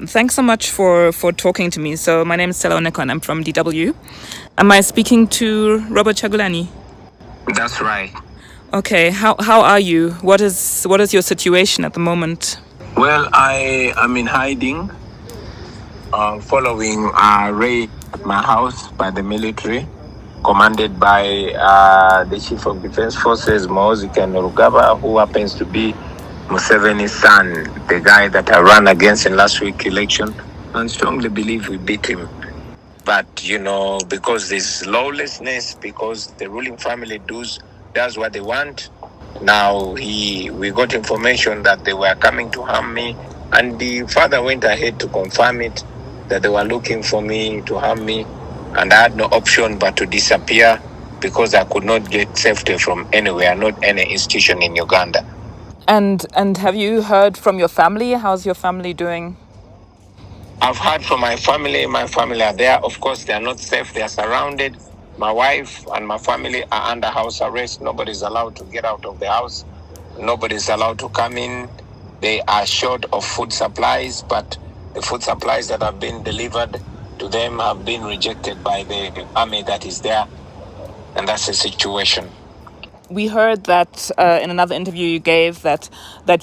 Thanks so much for talking to me. So my name is Stella Oneko and I'm from DW. Am I speaking to Robert Chagulani? That's right. Okay, how are you? What is your situation at the moment? Well, I am in hiding, following a raid at my house by the military, commanded by the Chief of Defense Forces, Muhoozi Rugaba, who happens to be Museveni's son, the guy that I ran against in last week's election, and strongly believe we beat him. But, because there's lawlessness, because the ruling family does what they want, now we got information that they were coming to harm me, and the father went ahead to confirm it, that they were looking for me to harm me, and I had no option but to disappear because I could not get safety from anywhere, not any institution in Uganda. And have you heard from your family? How's your family doing? I've heard from my family. My family are there. Of course, they are not safe. They are surrounded. My wife and my family are under house arrest. Nobody's allowed to get out of the house. Nobody's allowed to come in. They are short of food supplies, but the food supplies that have been delivered to them have been rejected by the army that is there. And that's the situation. We heard that in another interview you gave that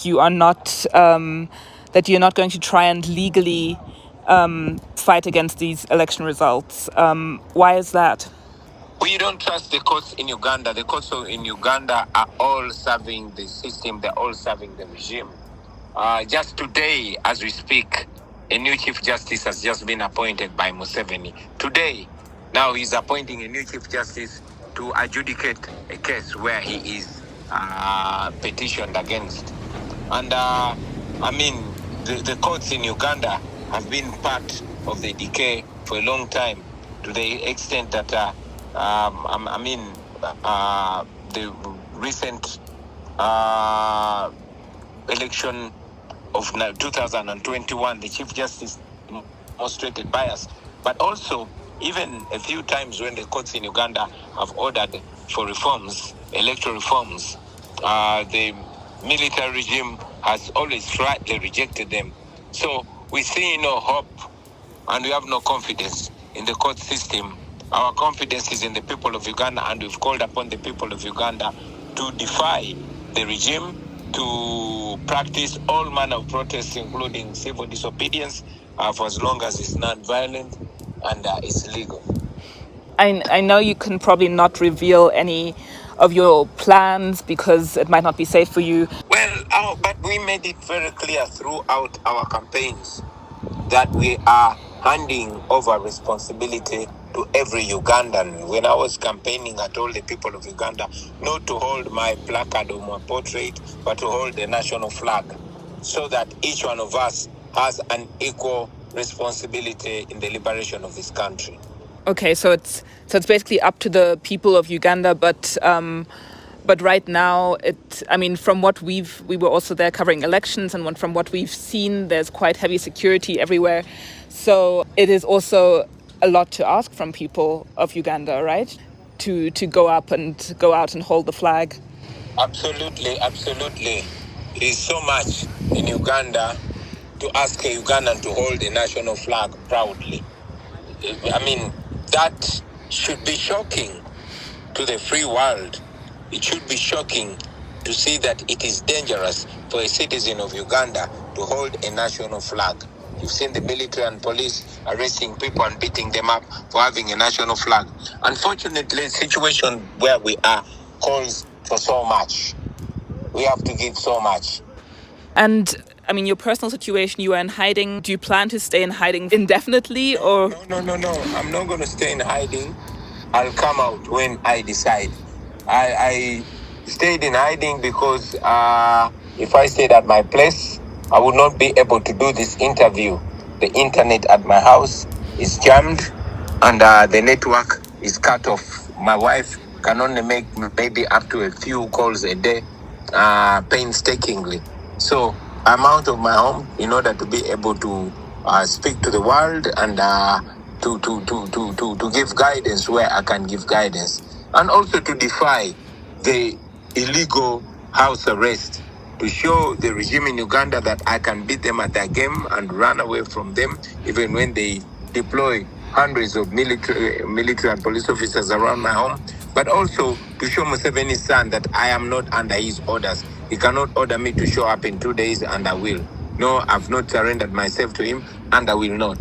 you are not that you're not going to try and legally fight against these election results. Why is that? We don't trust the courts in Uganda. The courts in Uganda are all serving the system. They're all serving the regime. Just today, as we speak, a new Chief Justice has just been appointed by Museveni. Today, now he's appointing a new Chief Justice to adjudicate a case where he is petitioned against. And the courts in Uganda have been part of the decay for a long time, to the extent that the recent election of 2021, the Chief Justice demonstrated bias, but also even a few times when the courts in Uganda have ordered for reforms, electoral reforms, the military regime has always flatly rejected them. So we see no hope and we have no confidence in the court system. Our confidence is in the people of Uganda, and we've called upon the people of Uganda to defy the regime, to practice all manner of protests, including civil disobedience, for as long as it's non-violent and it's legal. I know you can probably not reveal any of your plans because it might not be safe for you. Well, but we made it very clear throughout our campaigns that we are handing over responsibility to every Ugandan. When I was campaigning, I told the people of Uganda not to hold my placard or my portrait, but to hold the national flag, so that each one of us has an equal responsibility in the liberation of this country. Okay, so it's basically up to the people of Uganda, but right now, from what we were also there covering elections, and from what we've seen, there's quite heavy security everywhere. So it is also a lot to ask from people of Uganda, right? To go out and hold the flag. Absolutely. There's so much in Uganda to ask a Ugandan to hold the national flag proudly. That should be shocking to the free world. It should be shocking to see that it is dangerous for a citizen of Uganda to hold a national flag. You've seen the military and police arresting people and beating them up for having a national flag. Unfortunately, the situation where we are calls for so much. We have to give so much. And your personal situation, you are in hiding. Do you plan to stay in hiding indefinitely, or? No. I'm not going to stay in hiding. I'll come out when I decide. I stayed in hiding because if I stayed at my place, I would not be able to do this interview. The internet at my house is jammed and the network is cut off. My wife can only make maybe up to a few calls a day, painstakingly. So I'm out of my home in order to be able to speak to the world and to give guidance where I can give guidance, and also to defy the illegal house arrest to show the regime in Uganda that I can beat them at their game and run away from them, even when they deploy hundreds of military and police officers around my home, but also to show Museveni's son that I am not under his orders. He cannot order me to show up in 2 days, and I will. No, I've not surrendered myself to him, and I will not.